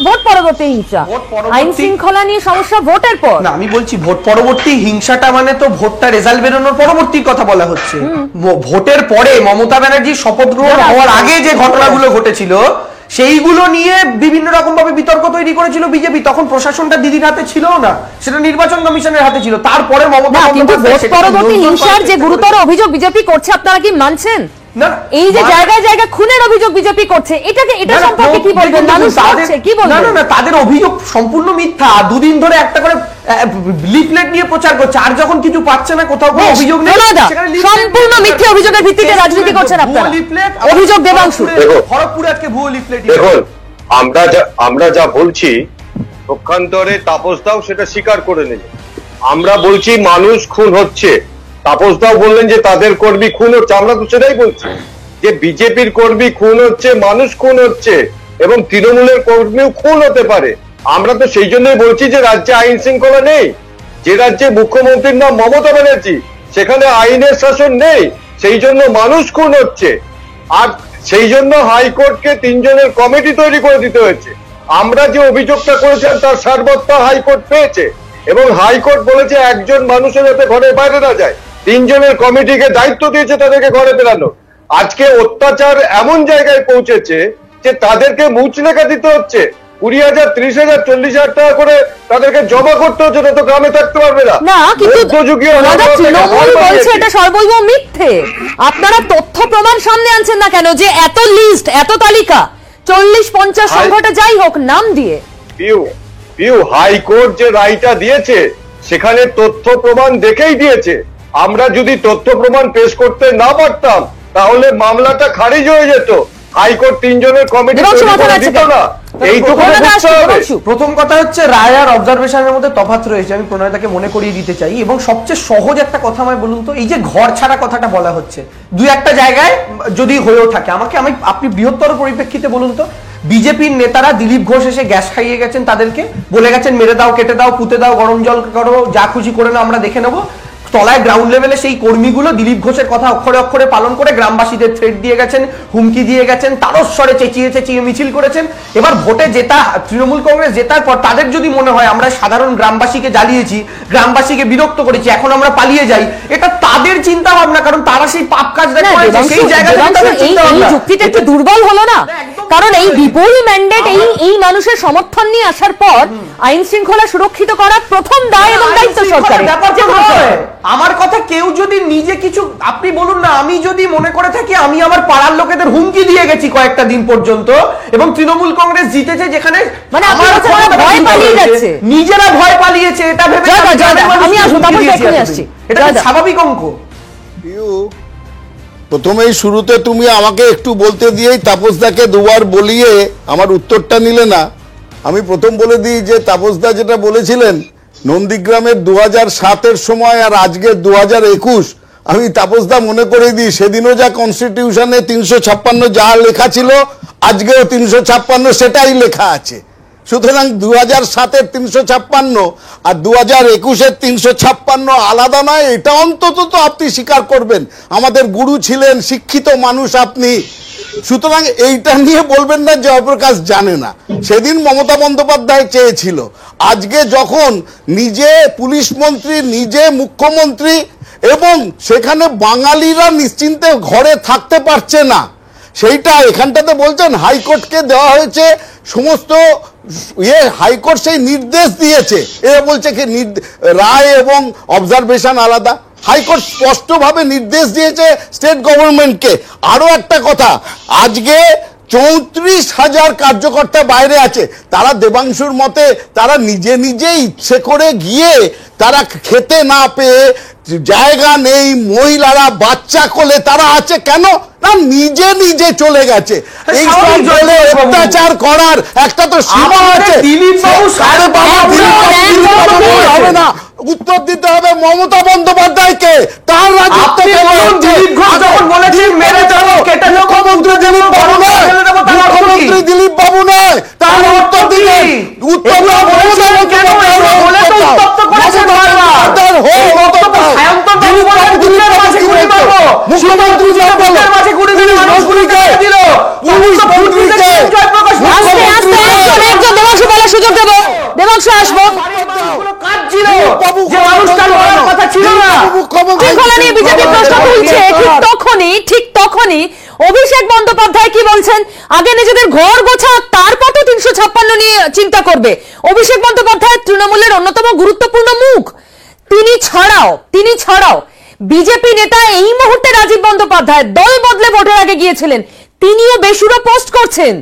Vote পরবর্তী হিংসা, আইন শৃঙ্খলা নিয়ে সমস্যা ভোটের পর না। আমি বলছি ভোট পরবর্তী হিংসাটা মানে তো ভোটটা রেজাল্ট বেরোনোর পরবর্তীর কথা বলা হচ্ছে। ভোটের পরে মমতা ব্যানার্জির শপথ গ্রহণ হওয়ার আগে যে ঘটনাগুলো ঘটেছিল সেইগুলো নিয়ে বিভিন্ন রকম ভাবে বিতর্ক তৈরি করেছিল বিজেপি। তখন প্রশাসনটা দিদির হাতে ছিল না, সেটা নির্বাচন কমিশনের হাতে ছিল। তারপরে মমতা কিন্তু ভোট পরবর্তী হিংসার যে গুরুতর অভিযোগ বিজেপি করছে, আপনারা কি মানছেন? এই যে জায়গায় জায়গায় খুনের অভিযোগ বিজেপি করছে, এটা সম্পর্কে কি বলবেন? মানুষ ভাবছে কি বলবেন? না, তাদের অভিযোগ সম্পূর্ণ মিথ্যা। দুদিন ধরে একটা করে লিফলেট নিয়ে প্রচার করছে, আর যখন কিছু পাচ্ছে না, কোথাও কোনো অভিযোগ নেই, সম্পূর্ণ মিথ্যা অভিযোগের ভিত্তিতে রাজনীতি করছেন আপনারা। অভিযোগ দেবাংশু, খড়গপুরে আজকে ভুয়ো লিফলেট। দেখুন, আমরা যা বলছি পক্ষান্তরে তাপসদাও সেটা স্বীকার করে নিল। আমরা বলছি মানুষ খুন হচ্ছে, তাপসদাও বললেন যে তাদের কর্মী খুন হচ্ছে। আমরা তো সেটাই বলছি যে বিজেপির কর্মী খুন হচ্ছে, মানুষ খুন হচ্ছে, এবং তৃণমূলের কর্মীও খুন হতে পারে। আমরা তো সেই জন্যই বলছি যে রাজ্যে আইন শৃঙ্খলা নেই। যে রাজ্যে মুখ্যমন্ত্রীর নাম মমতা ব্যানার্জি, সেখানে আইনের শাসন নেই, সেই জন্য মানুষ খুন হচ্ছে। আর সেই জন্য হাইকোর্টকে 3 জনের কমিটি তৈরি করে দিতে হয়েছে। আমরা যে অভিযোগটা করেছিলাম তার সারবত্তা হাইকোর্ট পেয়েছে, এবং হাইকোর্ট বলেছে একজন মানুষের যাতে ঘরের বাইরে না যায়। 3 জনের কমিটিকে দায়িত্ব দিয়েছে তাদেরকে ঘরে ফেরানো। আজকে অত্যাচার এমন জায়গায় পৌঁছেছে যে তাদেরকে মুচলেখা দিতে হচ্ছে। 20,000, 30,000, 40,000 টাকা করে তাদেরকে জমা করতে হচ্ছে, তো গ্রামে থাকতে পারবে না। এটা সর্বৈব মিথ্যে। আপনারা তথ্য প্রমাণ সামনে আনছেন না কেন যে এত লিস্ট, এত তালিকা, 40-50 সংখ্যাটা যাই হোক নাম দিয়ে? হাইকোর্ট যে রায়টা দিয়েছে সেখানে তথ্য প্রমাণ দেখেই দিয়েছে। আমরা যদি তথ্য প্রমাণ পেশ করতে না পারতাম তাহলে মামলাটা খারিজ হয়ে যেত। হাইকোর্ট 3 জনের কমিটি দিত না। প্রথম কথা হচ্ছে রায় আর অবজারভেশনের মধ্যে তফাৎ রয়েছে, আমি প্রণয়তাকে মনে করিয়ে দিতে চাই। এবং সবচেয়ে সহজ একটা কথা আমায় বলুন তো, এই যে ঘর ছাড়া কথাটা বলা হচ্ছে 2-1টা জায়গায় যদি হয়েও থাকে, আপনি বৃহত্তর পরিপ্রেক্ষিতে বলুন তো। বিজেপির নেতারা দিলীপ ঘোষ এসে গ্যাস খাইয়ে গেছেন, তাদেরকে বলে গেছেন মেরে দাও, কেটে দাও, পুঁতে দাও, গরম জল করো, যা খুশি করে নাও, আমরা দেখে নেবো। তলায় গ্রাউন্ড লেভেলে সেই কর্মীগুলো দিলীপ ঘোষের কথা অক্ষরে অক্ষরে পালন করে গ্রামবাসীদের থ্রেট দিয়ে গেছেন, হুমকি দিয়ে গেছেন, তারস্বরে চেঁচিয়ে মিছিল করেছেন। এবার ভোটে জেতা তৃণমূল কংগ্রেস জেতার পর তাদের যদি মনে হয় আমরা সাধারণ গ্রামবাসীকে জ্বালিয়েছি, গ্রামবাসীকে বিরক্ত করেছি, এখন আমরা পালিয়ে যাই, এটা তাদের চিন্তা ভাবনা, কারণ তারা সেই পাপ কাজটা করেছে। সেই জায়গায় এই যুক্তিটা একটু দুর্বল হলো না? কারণ এই বিপুল ম্যান্ডেট এই মানুষের সমর্থন নিয়ে আসার পর আইন শৃঙ্খলা সুরক্ষিত করার প্রথম দায় এবং দায়িত্ব সরকারের। আমার কথা, কেউ যদি নিজে কিছু, আপনি বলুন না, আমি যদি মনে করে থাকি আমি আমার পাড়ার লোকেদের হুমকি দিয়ে গেছি কয়েকটা দিন পর্যন্ত, এবং তৃণমূল কংগ্রেস জিতেছে, যেখানে মানে ভয় পালিয়ে যাচ্ছে, নিজেরা ভয় পালিয়েছে, এটা ভেবে আমি আসছি। এটা স্বাভাবিক অঙ্ক। প্রথমেই শুরুতে তুমি আমাকে একটু বলতে দিয়েই তাপসদাকে দুবার বলিয়ে আমার উত্তরটা নিলে না। আমি প্রথম বলে দিই যে তাপসদা যেটা বলেছিলেন নন্দীগ্রামের 2007-এর সময় আর আজকে 2021, আমি তাপসদা মনে করে দিই সেদিনও যা কনস্টিটিউশনে 356 যা লেখা ছিল আজকেও 356 সেটাই লেখা আছে। সুতরাং 2007-এর 356 আর 2021-এর 356 আলাদা নয়, এটা অন্তত তো আপনি স্বীকার করবেন। আমাদের গুরু ছিলেন, শিক্ষিত মানুষ আপনি। সুতরাং এইটা নিয়ে বলবেন না জয়প্রকাশ জানে না। সেদিন মমতা বন্দ্যোপাধ্যায় চেয়েছিল, আজকে যখন নিজে পুলিশ মন্ত্রী, নিজে মুখ্যমন্ত্রী, এবং সেখানে বাঙালিরা নিশ্চিন্তে ঘরে থাকতে পারছে না, সেইটা এখানটাতে বলছেন হাইকোর্টকে দেওয়া হয়েছে সমস্ত হাইকোর্ট সেই নির্দেশ দিয়েছে। এরা বলছে কি রায় এবং অবজারভেশন আলাদা। হাইকোর্ট স্পষ্টভাবে নির্দেশ দিয়েছে স্টেট গভর্নমেন্টকে। আরো একটা কথা, আজকে 34,000 কার্যকর্তা বাইরে আছে। তারা দেবাংশুর মতে তারা নিজে ইচ্ছে করে গিয়ে তারা খেতে না পেয়ে, জায়গা নেই, মহিলারা বাচ্চা কোলে তারা আছে কেন না নিজে চলে গেছে। এই অত্যাচার করার একটা তো সীমা আছে। হবে না, উত্তর দিতে হবে মমতা বন্দ্যোপাধ্যায়কে। তার মুখ্যমন্ত্রী দিলীপ বাবু নয়, তার উত্তর দিলেন। মুখ্যমন্ত্রী বিজেপি প্রশ্ন তুলছে ঠিক তখনই অভিষেক বন্দ্যোপাধ্যায় কি বলছেন, আগে নিজেদের ঘর গোছাক তারপর তো 356 নিয়ে চিন্তা করবে। অভিষেক বন্দ্যোপাধ্যায় তৃণমূলের অন্যতম গুরুত্বপূর্ণ মুখ, তিনি ছাড়াও বিজেপি নেতা এই মুহূর্তে রাজীব বন্দ্যোপাধ্যায় দল বদলে ভোটের আগে গিয়েছিলেন, তিনিও বেসুরো পোস্ট করছেন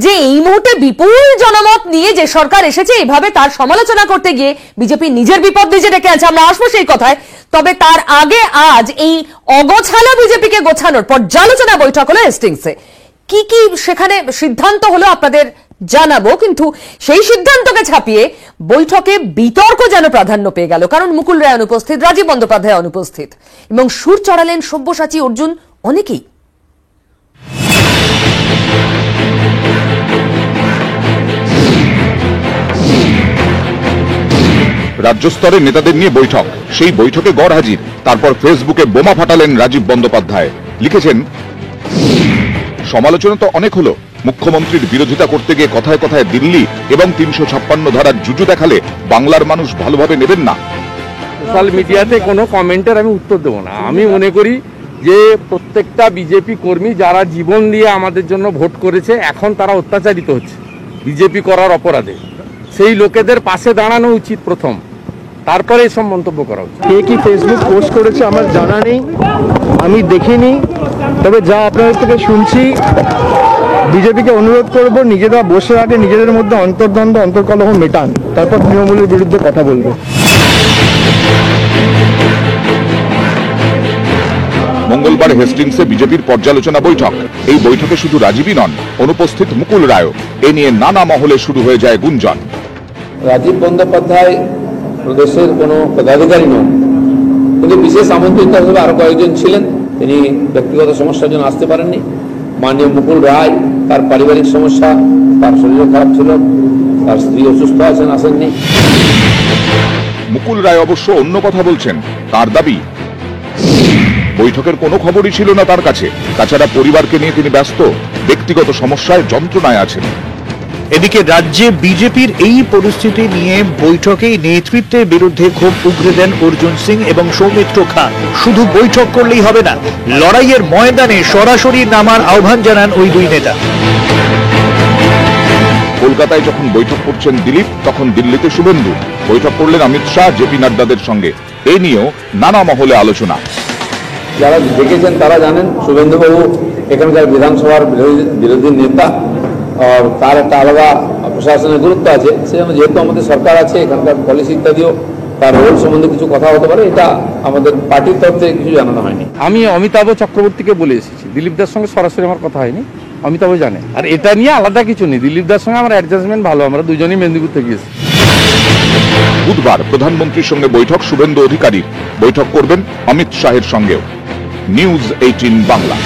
যে এই মুহূর্তে বিপুল জনমত নিয়ে যে সরকার এসেছে এভাবে তার সমালোচনা করতে গিয়ে বিজেপি নিজের বিপদ নিজে ডেকে আছে। আমরা আসবো সেই কথায়, তবে তার আগে আজ এই অগোছালো বিজেপিকে গোছানোর পর্যালোচনা বৈঠক হলো হেস্টিংসে। কি কি সেখানে সিদ্ধান্ত হলো আপনাদের জানাবো, কিন্তু সেই সিদ্ধান্তকে ছাপিয়ে বৈঠকে বিতর্ক যেন প্রাধান্য পেয়ে গেল, কারণ মুকুল রায় অনুপস্থিত, রাজীব বন্দ্যোপাধ্যায় অনুপস্থিত এবং সুর চড়ালেন সব্যসাচী, অর্জুন, অনেকেই। রাজ্য স্তরে নেতাদের নিয়ে বৈঠক, সেই বৈঠকে গড় হাজির, তারপর ফেসবুকে বোমা ফাটালেন রাজীব বন্দ্যোপাধ্যায়। লিখেছেন, সমালোচনা তো অনেক হলো, মুখ্যমন্ত্রীর বিরোধিতা করতে গিয়ে কথায় কথায় দিল্লি এবং 356 ধারার জুজু দেখালে বাংলার মানুষ ভালোভাবে নেবেন না। সোশ্যাল মিডিয়াতে কোনো কমেন্টের আমি উত্তর দেবো না। আমি মনে করি যে প্রত্যেকটা বিজেপি কর্মী যারা জীবন দিয়ে আমাদের জন্য ভোট করেছে, এখন তারা অত্যাচারিত হচ্ছে বিজেপি করার অপরাধে। সেই লোকেদের পাশে দাঁড়ানো উচিত প্রথম, তারপরে এসব মন্তব্য করা উচিত। কে কি ফেসবুক পোস্ট করেছে আমার জানা নেই, আমি দেখিনি, তবে যা আপনাদের থেকে শুনছি, বিজেপিকে অনুরোধ করব নিজেরা বসে আগে নিজেদের মধ্যে অন্তর্দ্বন্দ্ব অন্তর্কলহ মেটান, তারপর তৃণমূলের বিরুদ্ধে কথা বলবে। মঙ্গলবার হেস্টিংসে বিজেপির পর্যালোচনা বৈঠক। এই বৈঠকে শুধু রাজীবই নন, অনুপস্থিত মুকুল রায়ও। এ নিয়ে নানা মহলে শুরু হয়ে যায় গুঞ্জন। রাজীব বন্দ্যোপাধ্যায় প্রদেশের কোনো পদাধিকারী নন, কিন্তু বিশেষ আমন্ত্রিত হিসেবে আরো কয়েকজন ছিলেন। তিনি ব্যক্তিগত সমস্যার জন্য আসতে পারেননি। মাননীয় মুকুল রায়, তার পারিবারিক সমস্যা, তার শরীর খারাপ ছিল, তার স্ত্রী অসুস্থ আছেন, আসেননি। মুকুল রায় অবশ্য অন্য কথা বলছেন। তার দাবি, বৈঠকের কোনো খবরই ছিল না তার কাছে। তাছাড়া পরিবারকে নিয়ে তিনি ব্যস্ত, ব্যক্তিগত সমস্যায় যন্ত্রণায় আছেন। এদিকে রাজ্যে বিজেপির এই পরিস্থিতি নিয়ে বৈঠকেই নেতৃত্বের বিরুদ্ধে ক্ষোভ উগরে দেন অর্জুন সিং এবং সৌমিত্র খাঁ। শুধু বৈঠক করলেই হবে না, লড়াইয়ের ময়দানে সরাসরি নামার আহ্বান জানান ওই দুই নেতা। কলকাতায় যখন বৈঠক করছেন দিলীপ, তখন দিল্লিতে শুভেন্দু। বৈঠক করলেন অমিত শাহ, জেপি নাড্ডাদের সঙ্গে। এ নিয়েও নানা মহলে আলোচনা। যারা দেখেছেন তারা জানেন শুভেন্দুবাবু এখানকার বিধানসভার বিরোধী নেতা, আর তার একটা আলাদা প্রশাসনের গুরুত্ব আছে। সেজন্য যেহেতু আমাদের সরকার আছে, এখানকার পলিসি ইত্যাদিও তার রোল সম্বন্ধে কিছু কথা হতে পারে, এটা আমাদের পার্টির তরফ থেকে কিছু জানানো হয়নি। আমি অমিতাভ চক্রবর্তীকে বলে এসেছি, দিলীপদার সঙ্গে সরাসরি আমার কথা হয়নি, অমিতাভ জানে। আর এটা নিয়ে আলাদা কিছু নেই, দিলীপদার সঙ্গে আমার অ্যাডজাস্টমেন্ট ভালো, আমরা দুজনেই মেদিনীপুর থেকে এসেছি। বুধবার প্রধানমন্ত্রীর সঙ্গে বৈঠক শুভেন্দু অধিকারীর। বৈঠক করবেন অমিত শাহের সঙ্গেও। নিউজ 18 বাংলা।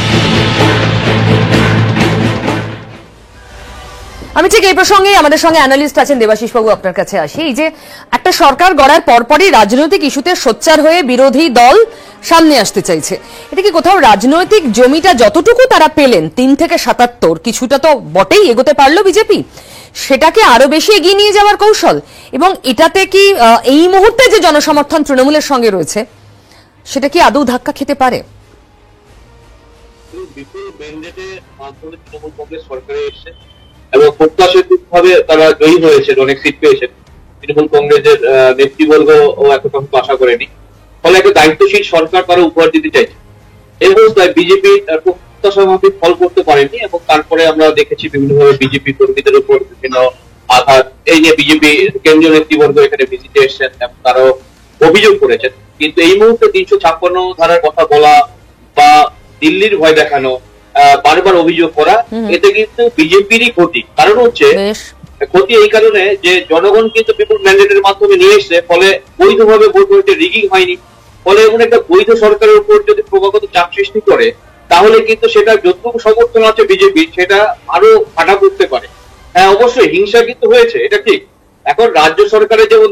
আমি ঠিক এই প্রসঙ্গে আমাদের সঙ্গে অ্যানালিস্ট আছেন দেবাশিস বাবু, আপনার কাছে আসি। এই যে একটা সরকার গড়ার পরপরই রাজনৈতিক ইস্যুতে সোচ্চার হয়ে বিরোধী দল সামনে আসতে চাইছে, এটা কি কোথাও রাজনৈতিক জমিটা যতটুকু তারা পেলেন 3 থেকে 77 কিছুটা তো বটেই এগোতে পারলো বিজেপি, সেটাকে আরো বেশি এগিয়ে নিয়ে যাওয়ার কৌশল? এবং এটাতে কি এই মুহূর্তে যে জনসমর্থন তৃণমূলের সঙ্গে রয়েছে সেটা কি আদৌ ধাক্কা খেতে পারে? বিপুল ম্যান্ডেটের মাধ্যমে তৃণমূল কংগ্রেস সরকারে এসেছে এবং প্রত্যাশিতভাবে তারা জয়ী হয়েছেন, অনেক সিট পেয়েছেন। তৃণমূল কংগ্রেসের নেতৃবর্গ এতটা আশা করেনি, ফলে একটা দায়িত্বশীল সরকার তারা উপহার দিতে চাইছে। এই অবস্থায় বিজেপি প্রত্যাশামাফিক ফল করতে পারেনি এবং তারপরে আমরা দেখেছি বিভিন্নভাবে বিজেপি কর্মীদের উপর বিভিন্ন আঘাত। এই নিয়ে বিজেপি কেন্দ্রীয় নেতৃবর্গ এখানে ভিজিটে এসেছেন এবং তারাও অভিযোগ করেছেন। কিন্তু এই মুহূর্তে 356 ধারার কথা বলা বা দিল্লির ভয় দেখানো, বারবার অভিযোগ করা, এতে কিন্তু বিজেপিরই ক্ষতি। কারণ হচ্ছে ক্ষতি এই কারণে যে জনগণ কিন্তু বিপুল ম্যান্ডেটের মাধ্যমে নিয়ে এসছে, ফলে বৈধভাবে ভোট হয়েছে, রিগিং হয়নি। ফলে এমন একটা বৈধ সরকারের উপর যদি ক্রমাগত চাপ সৃষ্টি করে, তাহলে কিন্তু সেটা যতটুকু সমর্থন আছে বিজেপি, সেটা আরো ফাটা করতে পারে। হ্যাঁ, অবশ্যই হিংসা কিন্তু হয়েছে, এটা ঠিক। এখন রাজ্য সরকারের যেমন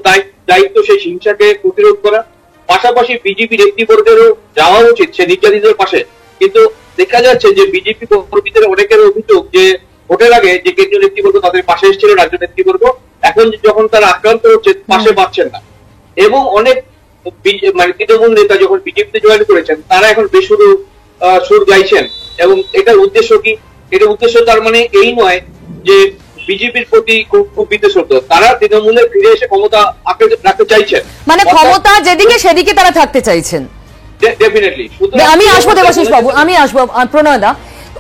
দায়িত্ব সেই হিংসাকে প্রতিরোধ করা, পাশাপাশি বিজেপি নেতৃবর্গেরও যাওয়া উচিত সে নির্যাতিতদের পাশে। কিন্তু দেখা যাচ্ছে যে বিজেপি কর্মীদের অনেকের অভিযোগ যে ভোটের আগে যে কেন্দ্রীয় নেতৃবর্গ তাদের পাশে এসেছিল, রাজ্য নেতৃবর্গ, এখন যখন তারা আক্রান্ত হচ্ছে পাশে পাচ্ছেন না। এবং অনেক মানে তৃণমূল নেতা যখন বিজেপিতে জয়েন করেছেন তারা এখন বেসুরো সুর গাইছেন, এবং এটার উদ্দেশ্য কি? এটার উদ্দেশ্য তার মানে এই নয় যে বিজেপির প্রতি খুব বিদ্বেষী, তারা তৃণমূলে ফিরে এসে ক্ষমতা আঁকড়ে রাখতে চাইছেন, মানে ক্ষমতা যেদিকে সেদিকে তারা থাকতে চাইছেন। ডেফিনেটলি। আমি আসবো দেবাশিস বাবু, আমি আসবো প্রণয় দা।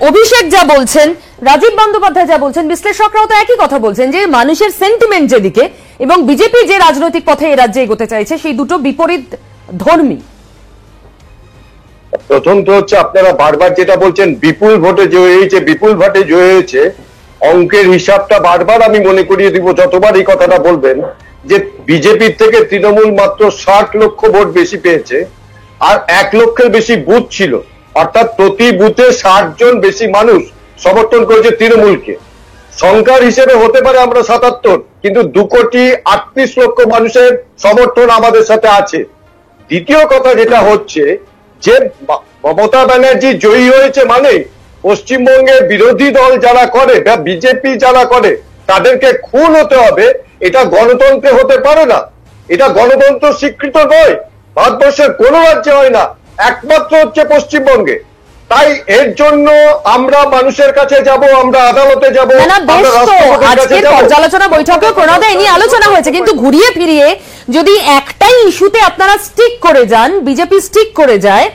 অভিষেক যা বলছেন, রাজীব বন্দ্যোপাধ্যায় যা বলছেন, বিশ্লেষকরাও তো একই কথা বলছেন যে মানুষের সেন্টিমেন্ট যেদিকে এবং বিজেপি যে রাজনৈতিক পথে এই রাজ্যে এগোতে চাইছে সেই দুটো বিপরীত ধর্মী। প্রথম তো হচ্ছে আপনারা বারবার যেটা বলছেন বিপুল ভোটে জয় হয়েছে, বিপুল ভোটে জয় হয়েছে, অঙ্কের হিসাবটা বারবার আমি মনে করিয়ে দিব যতবার এই কথাটা বলবেন, যে বিজেপির থেকে তৃণমূল মাত্র 60 লক্ষ ভোট বেশি পেয়েছে, আর 1 লক্ষের বেশি বুথ ছিল, অর্থাৎ প্রতি বুথে 60 জন বেশি মানুষ সমর্থন করেছে তৃণমূলকে। সংখ্যার হিসেবে হতে পারে আমরা 77, কিন্তু 2,38,00,000 মানুষের সমর্থন আমাদের সাথে আছে। দ্বিতীয় কথা যেটা হচ্ছে যে মমতা ব্যানার্জি জয়ী হয়েছে মানে পশ্চিমবঙ্গের বিরোধী দল যারা করে বা বিজেপি যারা করে তাদেরকে খুন হতে হবে, এটা গণতন্ত্রে হতে পারে না, এটা গণতন্ত্র স্বীকৃত নয়, ভারতবর্ষের কোনো রাজ্যে হয় না, একমাত্র হচ্ছে পশ্চিমবঙ্গে। তাই এর জন্য আমরা মানুষের কাছে যাব, আমরা আদালতে যাব, আজকের পর্যালোচনা বৈঠকে প্রণয় এই নিয়ে আলোচনা হয়েছে, কিন্তু ঘুরিয়ে ফিরিয়ে যদি একটাই ইস্যুতে আপনারা স্টিক করে যান, বিজেপি স্টিক করে যায়,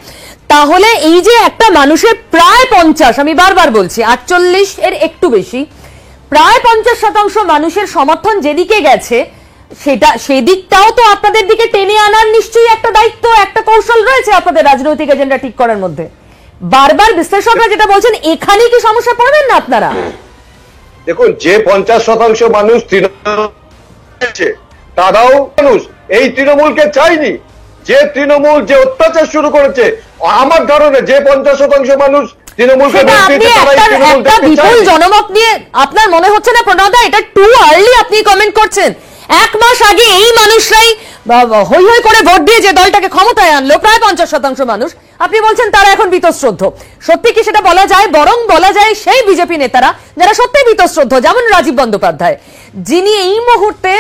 তাহলে এই যে একটা মানুষের প্রায় 50, আমি বারবার বলছি 48 এর একটু বেশি, প্রায় 50% মানুষের সমর্থন যেদিকে গেছে সেদিকটাও তো আপনাদের দিকে টেনে আনার নিশ্চয়ই একটা দায়িত্ব, একটা কৌশল রয়েছে আপনাদের রাজনৈতিক এজেন্ডা ঠিক করার মধ্যে। বারবার বিশ্লেষকরা যেটা বলছেন, এখানেই কি সমস্যা পড়বেন না আপনারা? দেখুন, যে 50% মানুষ তৃণমূল তারাও মানুষ এই তৃণমূলকে চাইনি। যে তৃণমূল যে অত্যাচার শুরু করেছে, আমার ধারণা যে 50% মানুষ তৃণমূলকে বিপুল জনমত নিয়ে আপনার মনে হচ্ছে না প্রণয়দা এটা টু আর্লি আপনি কমেন্ট করছেন? 1 মাস আগে এই মানুষরাই হই হই করে ভোট দিয়ে যে দলটাকে ক্ষমতায় আনলো, প্রায় 50% মানুষ, আপনি বলছেন তারা এখন বীতশ্রদ্ধ। সত্যি কি সেটা বলা যায়? বরং বলা যায় সেই বিজেপি নেতারা যারা সত্যি বীতশ্রদ্ধ, যেমন রাজীব বন্দ্যোপাধ্যায়, যিনি এই মুহূর্তে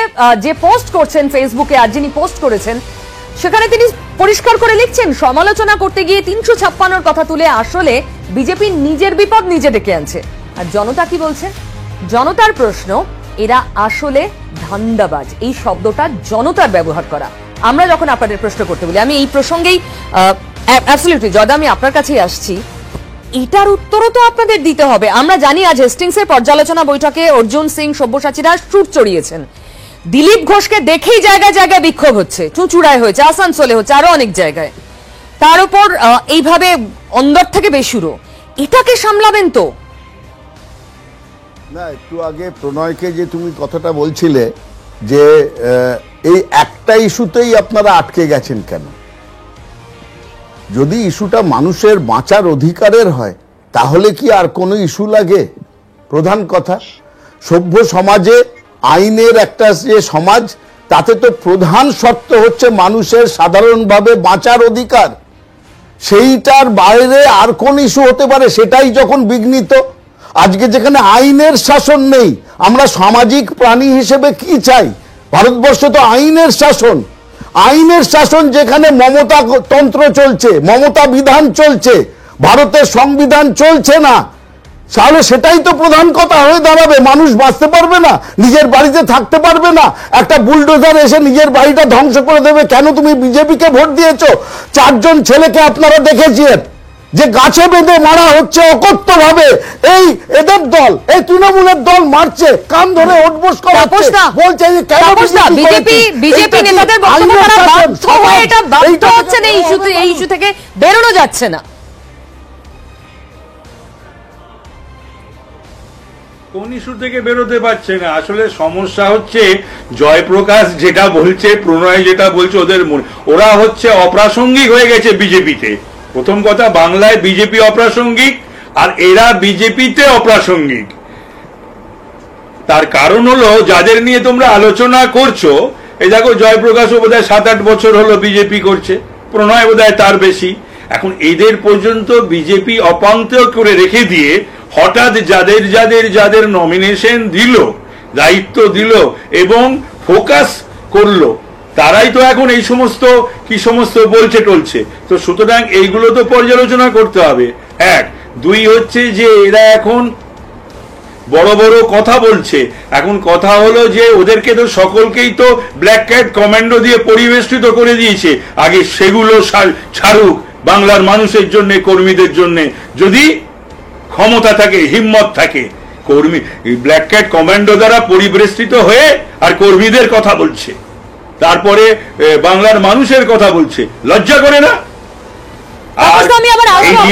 যে পোস্ট করছেন ফেসবুকে, আর যিনি পোস্ট করেছেন সেখানে তিনি পরিষ্কার করে লিখছেন সমালোচনা করতে গিয়ে 356 কথা তুলে আসলে বিজেপি নিজের বিপদ নিজে ডেকে আনছে। আর জনতা কি বলছে? জনতার প্রশ্ন, এরা আসলে ধান্দাবাজ, এই শব্দটা জনতার ব্যবহার করা। আমরা যখন আপনাদের প্রশ্ন করতে বলি, আমি এই প্রসঙ্গেই অ্যাবসলিউটলি জয়দা আমি আপনার কাছেই আসছি, এটার উত্তরও তো আপনাদের দিতে হবে। আমরা জানি আজ হেস্টিংসের পর্যালোচনা বৈঠকে অর্জুন সিং, সব্যসাচীরা সুর চড়িয়েছেন, দিলীপ ঘোষকে দেখেই জায়গায় জায়গায় বিক্ষোভ হচ্ছে, চুঁচুড়ায় হয়েছে, আসানসোলে হচ্ছে, আরো অনেক জায়গায়, তার উপর এইভাবে অন্দর থেকে বেসুরো, এটাকে সামলাবেন তো? না, একটু আগে প্রণয়কে যে তুমি কথাটা বলছিলে যে এই একটা ইস্যুতেই আপনারা আটকে গেছেন কেন? যদি ইস্যুটা মানুষের বাঁচার অধিকারের হয় তাহলে কি আর কোনো ইস্যু লাগে? প্রধান কথা, সভ্য সমাজে আইনের একটা যে সমাজ, তাতে তো প্রধান শর্ত হচ্ছে মানুষের সাধারণভাবে বাঁচার অধিকার। সেইটার বাইরে আর কোন ইস্যু হতে পারে? সেটাই যখন বিঘ্নিত, আজকে যেখানে আইনের শাসন নেই, আমরা সামাজিক প্রাণী হিসেবে কি চাই? ভারতবর্ষ তো আইনের শাসন, আইনের শাসন যেখানে মমতা তন্ত্র চলছে, মমতা বিধান চলছে, ভারতের সংবিধান চলছে না, তাহলে সেটাই তো প্রধান কথা হয়ে দাঁড়াবে। মানুষ বাঁচতে পারবে না, নিজের বাড়িতে থাকতে পারবে না, একটা বুলডোজার এসে নিজের বাড়িটা ধ্বংস করে দেবে। কেন তুমি বিজেপিকে ভোট দিয়েছো? 4 জন ছেলেকে আপনারা দেখেছিলেন যে গাছে বেঁধে মারা হচ্ছে অকথ্য ভাবে, এই এদের দল, এই তৃণমূলের দল মারছে, কান ধরে ওঠবোস করাচ্ছে, বলছে যে কেন বিজেপি নেতাদের বক্তব্য তারা বাধ্য হয়ে, এটা বাধ্য হচ্ছে না, এই ইস্যু থেকে বেরোনো যাচ্ছে না। কোন ইস্যু থেকে বেরোতে পারছে না? আসলে সমস্যা হচ্ছে জয়প্রকাশ যেটা বলছে, প্রণয় যেটা বলছে, ওরা হচ্ছে অপ্রাসঙ্গিক হয়ে গেছে বিজেপিতে। প্রথম কথা, বাংলায় বিজেপি অপ্রাসঙ্গিক আর এরা বিজেপিতে অপ্রাসঙ্গিক। তার কারণ হলো যাদের নিয়ে তোমরা আলোচনা করছো, এই দেখো জয়প্রকাশও বোধহয় 7-8 বছর হলো বিজেপি করছে, প্রণয় বোধহয় তার বেশি। এখন এদের পর্যন্ত বিজেপি অপান্ত করে রেখে দিয়ে হঠাৎ যাদের নমিনেশন দিল, দায়িত্ব দিল এবং ফোকাস করলো তারাই তো এখন এই সমস্ত কি সমস্ত বলছে টলছে। তো সুতরাং এইগুলো তো পর্যালোচনা করতে হবে। এক, দুই হচ্ছে যে এরা এখন বড় বড় কথা বলছে। এখন কথা হলো যে ওদেরকে তো সকলকেই তো ব্ল্যাক ক্যাট কমান্ডো দিয়ে পরিবেষ্টিত করে দিয়েছে। আগে সেগুলো ছাড়ুক বাংলার মানুষের জন্য, কর্মীদের জন্য, যদি ক্ষমতা থাকে, হিম্মত থাকে। কর্মী ব্ল্যাক ক্যাট কমান্ডো দ্বারা পরিবেষ্টিত হয়ে আর কর্মীদের কথা বলছে, তারপরে বাংলার মানুষের কথা বলছে, লজ্জা করে না? তাপস দা, আমি আবার আসবো।